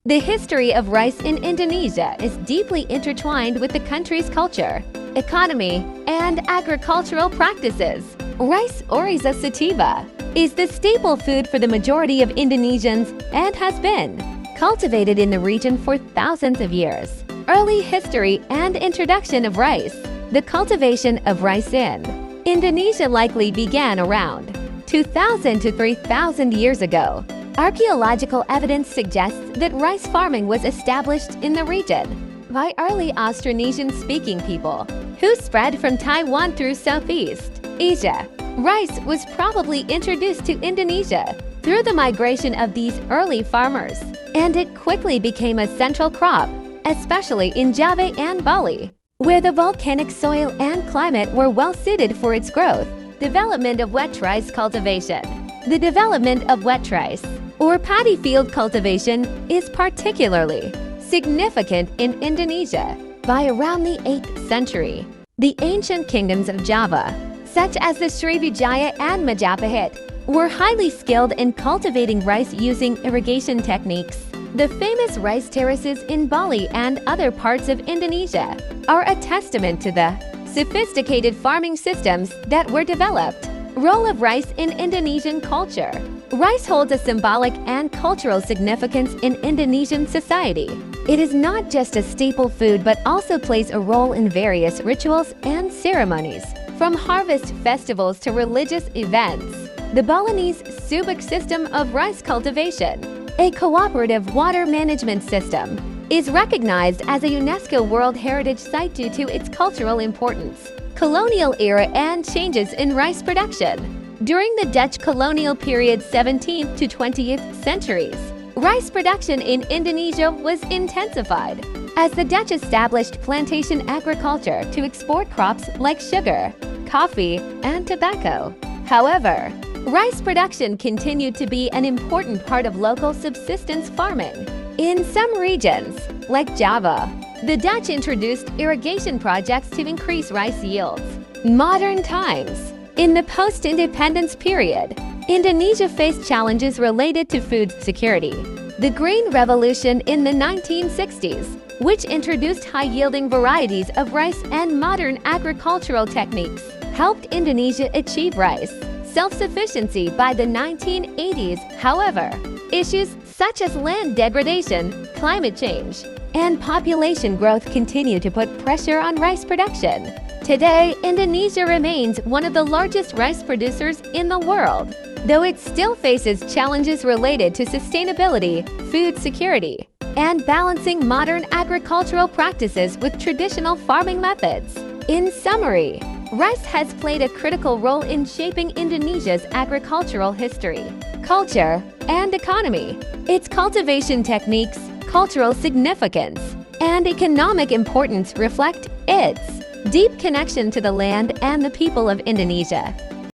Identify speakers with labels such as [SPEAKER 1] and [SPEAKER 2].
[SPEAKER 1] The history of rice in Indonesia is deeply intertwined with the country's culture, economy, and agricultural practices. Rice Oryza sativa is the staple food for the majority of Indonesians and has been cultivated in the region for thousands of years. Early history and introduction of rice. The cultivation of rice in Indonesia likely began around 2,000 to 3,000 years ago. Archaeological evidence suggests that rice farming was established in the region by early Austronesian-speaking people who spread from Taiwan through Southeast Asia. Rice was probably introduced to Indonesia through the migration of these early farmers, and it quickly became a central crop, especially in Java and Bali, where the volcanic soil and climate were well suited for its growth. Development of wet rice cultivation. The development of wet rice, or paddy field cultivation, is particularly significant in Indonesia. By around the 8th century, the ancient kingdoms of Java, such as the Srivijaya and Majapahit, were highly skilled in cultivating rice using irrigation techniques. The famous rice terraces in Bali and other parts of Indonesia are a testament to the sophisticated farming systems that were developed. Role of rice in Indonesian culture. Rice holds a symbolic and cultural significance in Indonesian society. It is not just a staple food but also plays a role in various rituals and ceremonies, from harvest festivals to religious events. The Balinese Subak system of rice cultivation, a cooperative water management system, is recognized as a UNESCO World Heritage Site due to its cultural importance. Colonial era and changes in rice production. During the Dutch colonial period 17th to 20th centuries, rice production in Indonesia was intensified as the Dutch established plantation agriculture to export crops like sugar, coffee, and tobacco. However, rice production continued to be an important part of local subsistence farming. In some regions, like Java, the Dutch introduced irrigation projects to increase rice yields. Modern times. In the post-independence period, Indonesia faced challenges related to food security. The Green Revolution in the 1960s, which introduced high-yielding varieties of rice and modern agricultural techniques, helped Indonesia achieve rice self-sufficiency by the 1980s. However, issues such as land degradation, climate change, and population growth continue to put pressure on rice production. Today, Indonesia remains one of the largest rice producers in the world, though it still faces challenges related to sustainability, food security, and balancing modern agricultural practices with traditional farming methods. In summary, rice has played a critical role in shaping Indonesia's agricultural history, culture, and economy. Its cultivation techniques, cultural significance, and economic importance reflect its deep connection to the land and the people of Indonesia.